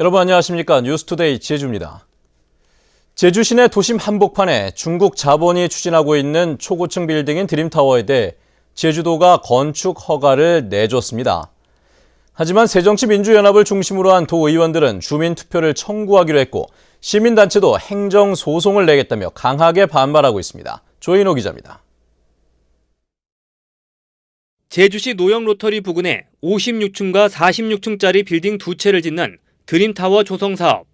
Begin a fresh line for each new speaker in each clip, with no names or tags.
여러분 안녕하십니까? 뉴스투데이 제주입니다. 제주 시내 도심 한복판에 중국 자본이 추진하고 있는 초고층 빌딩인 드림타워에 대해 제주도가 건축 허가를 내줬습니다. 하지만 새정치민주연합을 중심으로 한 도의원들은 주민투표를 청구하기로 했고 시민단체도 행정소송을 내겠다며 강하게 반발하고 있습니다. 조인호 기자입니다.
제주시 노영로터리 부근에 56층과 46층짜리 빌딩 두 채를 짓는 드림타워 조성 사업.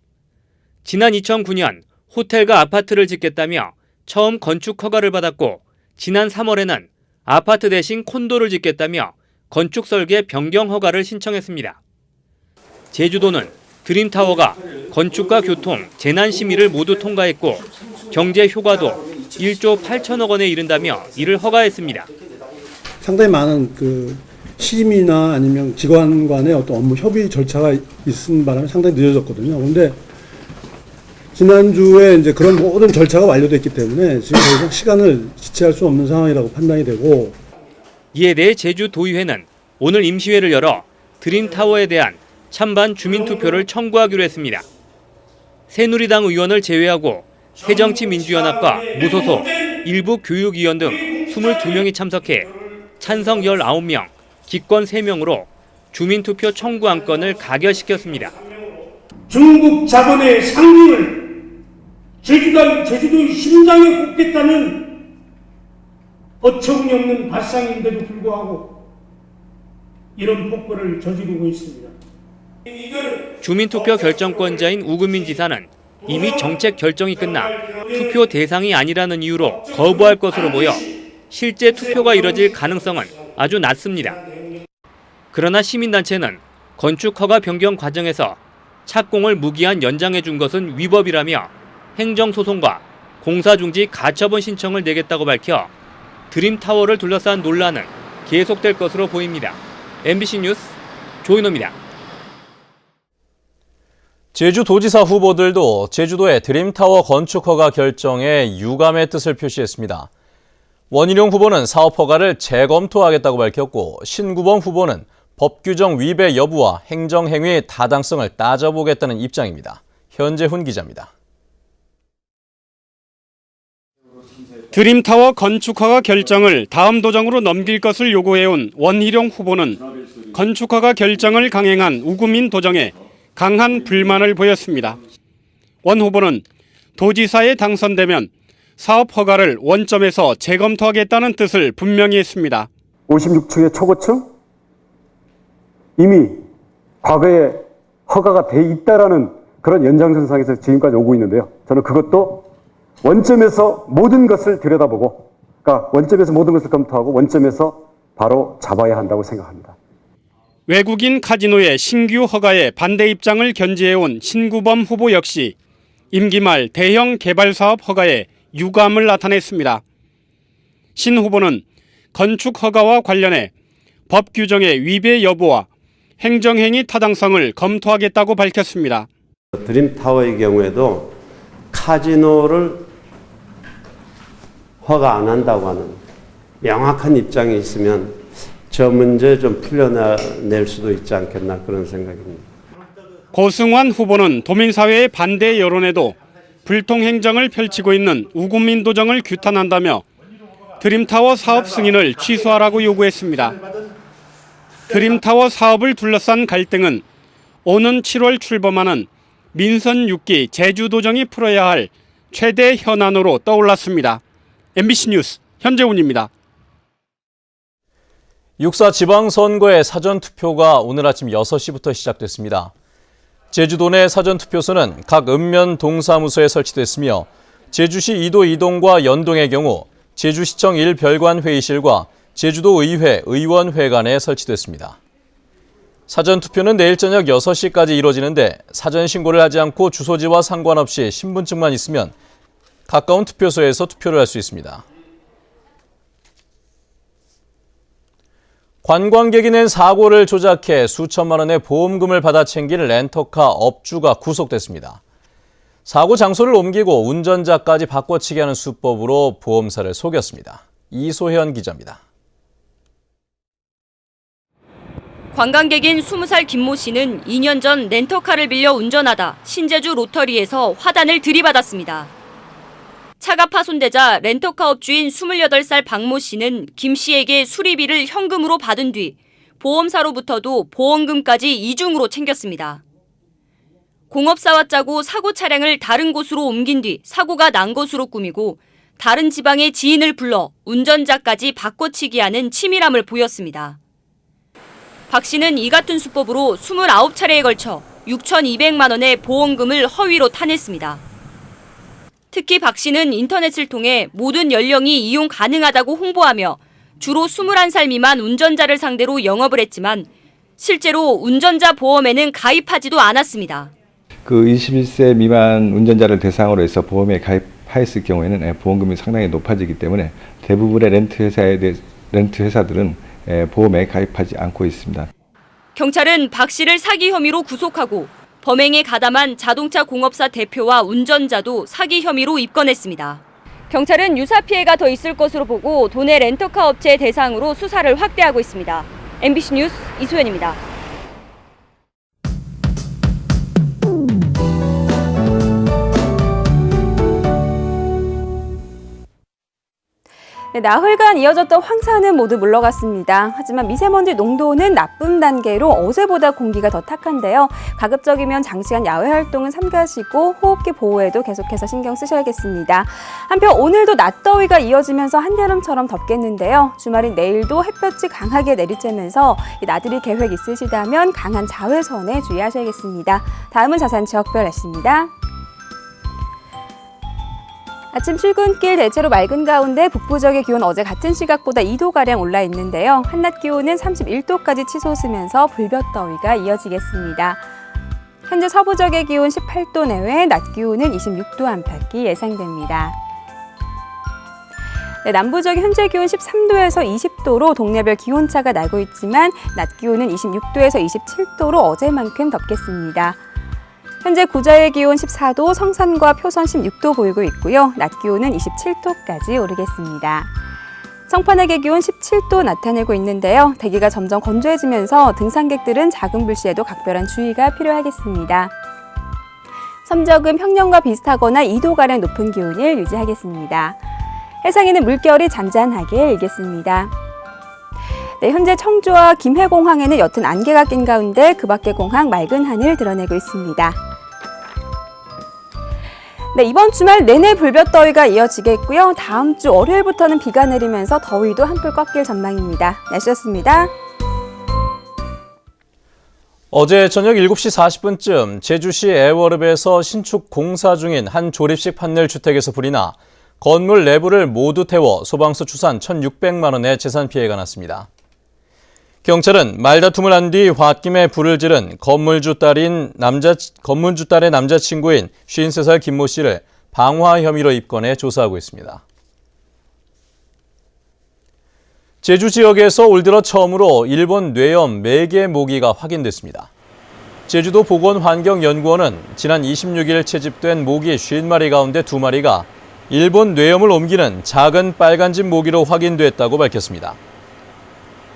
지난 2009년 호텔과 아파트를 짓겠다며 처음 건축 허가를 받았고 지난 3월에는 아파트 대신 콘도를 짓겠다며 건축 설계 변경 허가를 신청했습니다. 제주도는 드림타워가 건축과 교통, 재난 심의를 모두 통과했고 경제 효과도 1조 8천억 원에 이른다며 이를 허가했습니다.
상당히 많은 시민이나 아니면 기관 간의 어떤 업무 협의 절차가 있은 바람에 상당히 늦어졌거든요. 그런데 지난주에 이제 그런 모든 절차가 완료됐기 때문에 지금 더 이상 시간을 지체할 수 없는 상황이라고 판단이 되고,
이에 대해 제주도의회는 오늘 임시회를 열어 드림타워에 대한 찬반 주민투표를 청구하기로 했습니다. 새누리당 의원을 제외하고 새정치민주연합과 무소속, 일부 교육위원 등 22명이 참석해 찬성 19명, 기권 3명으로 주민투표 청구 안건을 가결시켰습니다.
중국 자본의 상징을 제주도의 심장에 꽂겠다는 어처구니 없는 발상인데도 불구하고 이런 폭거를 저지르고 있습니다.
주민투표 결정권자인 우금민 지사는 이미 정책 결정이 끝나 투표 대상이 아니라는 이유로 거부할 것으로 보여 실제 투표가 이뤄질 가능성은 아주 낮습니다. 그러나 시민단체는 건축허가 변경 과정에서 착공을 무기한 연장해 준 것은 위법이라며 행정소송과 공사중지 가처분 신청을 내겠다고 밝혀 드림타워를 둘러싼 논란은 계속될 것으로 보입니다. MBC 뉴스 조인호입니다.
제주도지사 후보들도 제주도의 드림타워 건축 허가 결정에 유감의 뜻을 표시했습니다. 원희룡 후보는 사업 허가를 재검토하겠다고 밝혔고 신구범 후보는 법 규정 위배 여부와 행정행위 타당성을 따져보겠다는 입장입니다. 현재훈 기자입니다.
드림타워 건축허가 결정을 다음 도정으로 넘길 것을 요구해온 원희룡 후보는 건축허가 결정을 강행한 우금민 도정에 강한 불만을 보였습니다. 원 후보는 도지사에 당선되면 사업 허가를 원점에서 재검토하겠다는 뜻을 분명히 했습니다.
56층의 초고층? 이미 과거에 허가가 돼 있다라는 그런 연장선상에서 지금까지 오고 있는데요. 저는 그것도 원점에서 모든 것을 들여다보고, 그러니까 원점에서 모든 것을 검토하고 원점에서 바로 잡아야 한다고 생각합니다.
외국인 카지노의 신규 허가에 반대 입장을 견지해온 신구범 후보 역시 임기 말 대형 개발 사업 허가에 유감을 나타냈습니다. 신 후보는 건축 허가와 관련해 법 규정의 위배 여부와 행정행위 타당성을 검토하겠다고 밝혔습니다.
드림타워의 경우에도 카지노를 허가 안 한다고 하는 명확한 입장이 있으면 저 문제 좀 풀려낼 수도 있지 않겠나 그런 생각입니다.
고승환 후보는 도민사회의 반대 여론에도 불통행정을 펼치고 있는 우금민 도정을 규탄한다며 드림타워 사업 승인을 취소하라고 요구했습니다. 드림타워 사업을 둘러싼 갈등은 오는 7월 출범하는 민선 6기 제주도정이 풀어야 할 최대 현안으로 떠올랐습니다. MBC 뉴스 현재훈입니다.
6.4 지방선거의 사전투표가 오늘 아침 6시부터 시작됐습니다. 제주도 내 사전투표소는 각 읍면 동사무소에 설치됐으며 제주시 2도 2동과 연동의 경우 제주시청 1별관 회의실과 제주도의회 의원회관에 설치됐습니다. 사전투표는 내일 저녁 6시까지 이뤄지는데 사전신고를 하지 않고 주소지와 상관없이 신분증만 있으면 가까운 투표소에서 투표를 할 수 있습니다. 관광객이 낸 사고를 조작해 수천만 원의 보험금을 받아 챙긴 렌터카 업주가 구속됐습니다. 사고 장소를 옮기고 운전자까지 바꿔치기 하는 수법으로 보험사를 속였습니다. 이소현 기자입니다.
관광객인 20살 김모 씨는 2년 전 렌터카를 빌려 운전하다 신제주 로터리에서 화단을 들이받았습니다. 차가 파손되자 렌터카 업주인 28살 박모 씨는 김 씨에게 수리비를 현금으로 받은 뒤 보험사로부터도 보험금까지 이중으로 챙겼습니다. 공업사와 짜고 사고 차량을 다른 곳으로 옮긴 뒤 사고가 난 것으로 꾸미고 다른 지방의 지인을 불러 운전자까지 바꿔치기 하는 치밀함을 보였습니다. 박 씨는 이 같은 수법으로 29차례에 걸쳐 6,200만 원의 보험금을 허위로 타냈습니다. 특히 박 씨는 인터넷을 통해 모든 연령이 이용 가능하다고 홍보하며 주로 21살 미만 운전자를 상대로 영업을 했지만 실제로 운전자 보험에는 가입하지도 않았습니다.
그 21세 미만 운전자를 대상으로 해서 보험에 가입하였을 경우에는 보험금이 상당히 높아지기 때문에 대부분의 렌트 회사들은 보험에 가입하지 않고 있습니다.
경찰은 박 씨를 사기 혐의로 구속하고 범행에 가담한 자동차 공업사 대표와 운전자도 사기 혐의로 입건했습니다. 경찰은 유사 피해가 더 있을 것으로 보고 도내 렌터카 업체 대상으로 수사를 확대하고 있습니다. MBC 뉴스 이소연입니다.
네, 나흘간 이어졌던 황사는 모두 물러갔습니다. 하지만 미세먼지 농도는 나쁨 단계로 어제보다 공기가 더 탁한데요. 가급적이면 장시간 야외 활동은 삼가시고 호흡기 보호에도 계속해서 신경 쓰셔야겠습니다. 한편 오늘도 낮더위가 이어지면서 한여름처럼 덥겠는데요. 주말인 내일도 햇볕이 강하게 내리쬐면서 나들이 계획 있으시다면 강한 자외선에 주의하셔야겠습니다. 다음은 자세한 지역별 날씨입니다. 아침 출근길 대체로 맑은 가운데 북부 지역의 기온 어제 같은 시각보다 2도가량 올라 있는데요. 한낮 기온은 31도까지 치솟으면서 불볕더위가 이어지겠습니다. 현재 서부 지역의 기온 18도 내외, 낮 기온은 26도 안팎이 예상됩니다. 네, 남부 지역 현재 기온 13도에서 20도로 동네별 기온차가 나고 있지만 낮 기온은 26도에서 27도로 어제만큼 덥겠습니다. 현재 구자의 기온 14도, 성산과 표선 16도 보이고 있고요. 낮 기온은 27도까지 오르겠습니다. 청판액의 기온 17도 나타내고 있는데요. 대기가 점점 건조해지면서 등산객들은 작은 불씨에도 각별한 주의가 필요하겠습니다. 섬적은 평년과 비슷하거나 2도가량 높은 기온을 유지하겠습니다. 해상에는 물결이 잔잔하게 일겠습니다. 네, 현재 청주와 김해공항에는 옅은 안개가 낀 가운데 그 밖의 공항 맑은 하늘 드러내고 있습니다. 네, 이번 주말 내내 불볕더위가 이어지겠고요. 다음 주 월요일부터는 비가 내리면서 더위도 한풀 꺾일 전망입니다. 날씨였습니다.
어제 저녁 7시 40분쯤 제주시 애월읍에서 신축 공사 중인 한 조립식 판넬 주택에서 불이 나 건물 내부를 모두 태워 소방서 추산 1,600만 원의 재산 피해가 났습니다. 경찰은 말다툼을 한 뒤 홧김에 불을 지른 건물주 딸의 남자친구인 53살 김모 씨를 방화 혐의로 입건해 조사하고 있습니다. 제주 지역에서 올 들어 처음으로 일본 뇌염 매개 모기가 확인됐습니다. 제주도 보건환경연구원은 지난 26일 채집된 모기 50마리 가운데 2마리가 일본 뇌염을 옮기는 작은 빨간집 모기로 확인됐다고 밝혔습니다.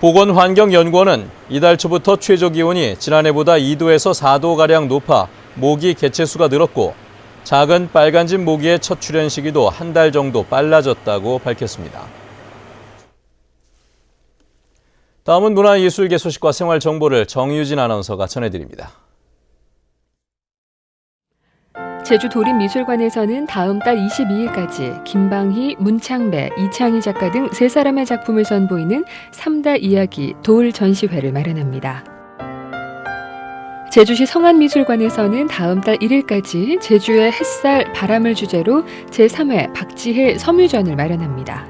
보건환경연구원은 이달 초부터 최저기온이 지난해보다 2도에서 4도가량 높아 모기 개체수가 늘었고 작은 빨간집 모기의 첫 출현 시기도 한 달 정도 빨라졌다고 밝혔습니다. 다음은 문화예술계 소식과 생활 정보를 정유진 아나운서가 전해드립니다.
제주 도립미술관에서는 다음 달 22일까지 김방희, 문창배, 이창희 작가 등 3사람의 작품을 선보이는 3다 이야기 돌 전시회를 마련합니다. 제주시 성안미술관에서는 다음 달 1일까지 제주의 햇살, 바람을 주제로 제3회 박지혜 섬유전을 마련합니다.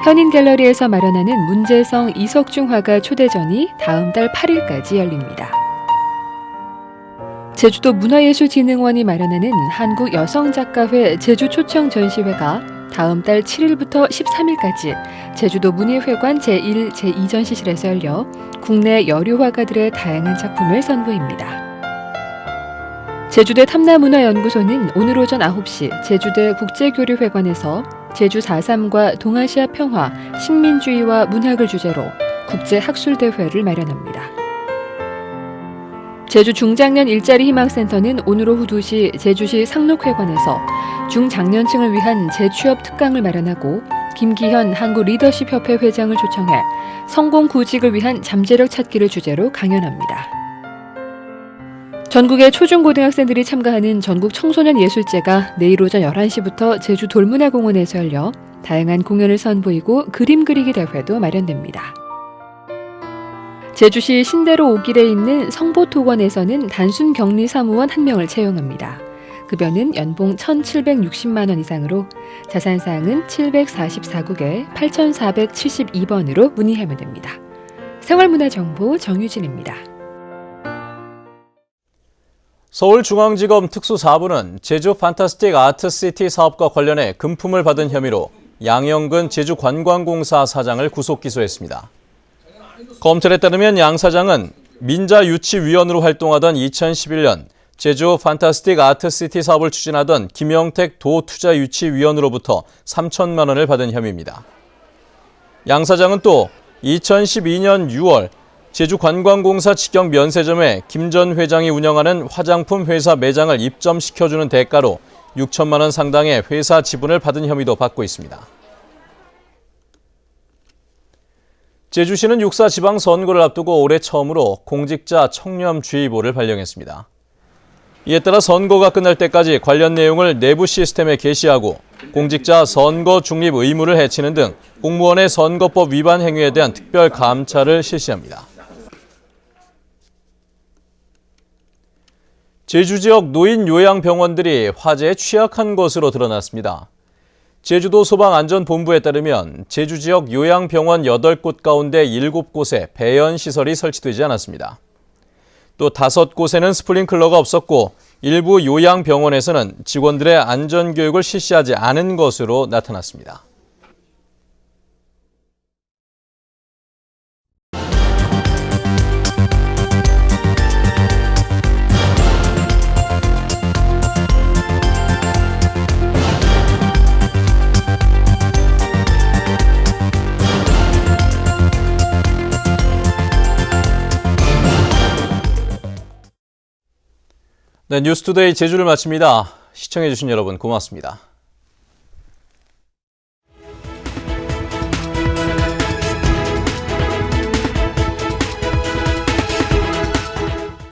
현인갤러리에서 마련하는 문재성, 이석중 화가 초대전이 다음 달 8일까지 열립니다. 제주도 문화예술진흥원이 마련하는 한국여성작가회 제주초청 전시회가 다음 달 7일부터 13일까지 제주도 문예회관 제1, 제2 전시실에서 열려 국내 여류 화가들의 다양한 작품을 선보입니다. 제주대 탐나문화연구소는 오늘 오전 9시 제주대 국제교류회관에서 제주 4.3과 동아시아 평화, 식민주의와 문학을 주제로 국제학술대회를 마련합니다. 제주 중장년 일자리 희망센터는 오늘 오후 2시 제주시 상록회관에서 중장년층을 위한 재취업 특강을 마련하고 김기현 한국리더십협회 회장을 초청해 성공 구직을 위한 잠재력 찾기를 주제로 강연합니다. 전국의 초중고등학생들이 참가하는 전국 청소년 예술제가 내일 오전 11시부터 제주 돌문화공원에서 열려 다양한 공연을 선보이고 그림 그리기 대회도 마련됩니다. 제주시 신대로 오길에 있는 성보토건에서는 단순 격리 사무원 1명을 채용합니다. 급여는 연봉 1,760만 원 이상으로 자산사항은 744국에 8,472번으로 문의하면 됩니다. 생활문화정보 정유진입니다.
서울중앙지검 특수사부는 제주 판타스틱 아트시티 사업과 관련해 금품을 받은 혐의로 양영근 제주관광공사 사장을 구속 기소했습니다. 검찰에 따르면 양 사장은 민자유치위원으로 활동하던 2011년 제주 판타스틱 아트시티 사업을 추진하던 김영택 도투자유치위원으로부터 3천만 원을 받은 혐의입니다. 양 사장은 또 2012년 6월 제주관광공사 직영 면세점에 김 전 회장이 운영하는 화장품 회사 매장을 입점시켜주는 대가로 6천만 원 상당의 회사 지분을 받은 혐의도 받고 있습니다. 제주시는 6.4 지방선거를 앞두고 올해 처음으로 공직자 청렴주의보를 발령했습니다. 이에 따라 선거가 끝날 때까지 관련 내용을 내부 시스템에 게시하고 공직자 선거 중립 의무를 해치는 등 공무원의 선거법 위반 행위에 대한 특별 감찰을 실시합니다. 제주 지역 노인 요양병원들이 화재에 취약한 것으로 드러났습니다. 제주도 소방안전본부에 따르면 제주 지역 요양병원 8곳 가운데 7곳에 배연시설이 설치되지 않았습니다. 또 5곳에는 스프링클러가 없었고 일부 요양병원에서는 직원들의 안전교육을 실시하지 않은 것으로 나타났습니다. 네, 뉴스투데이 제주를 마칩니다. 시청해주신 여러분 고맙습니다.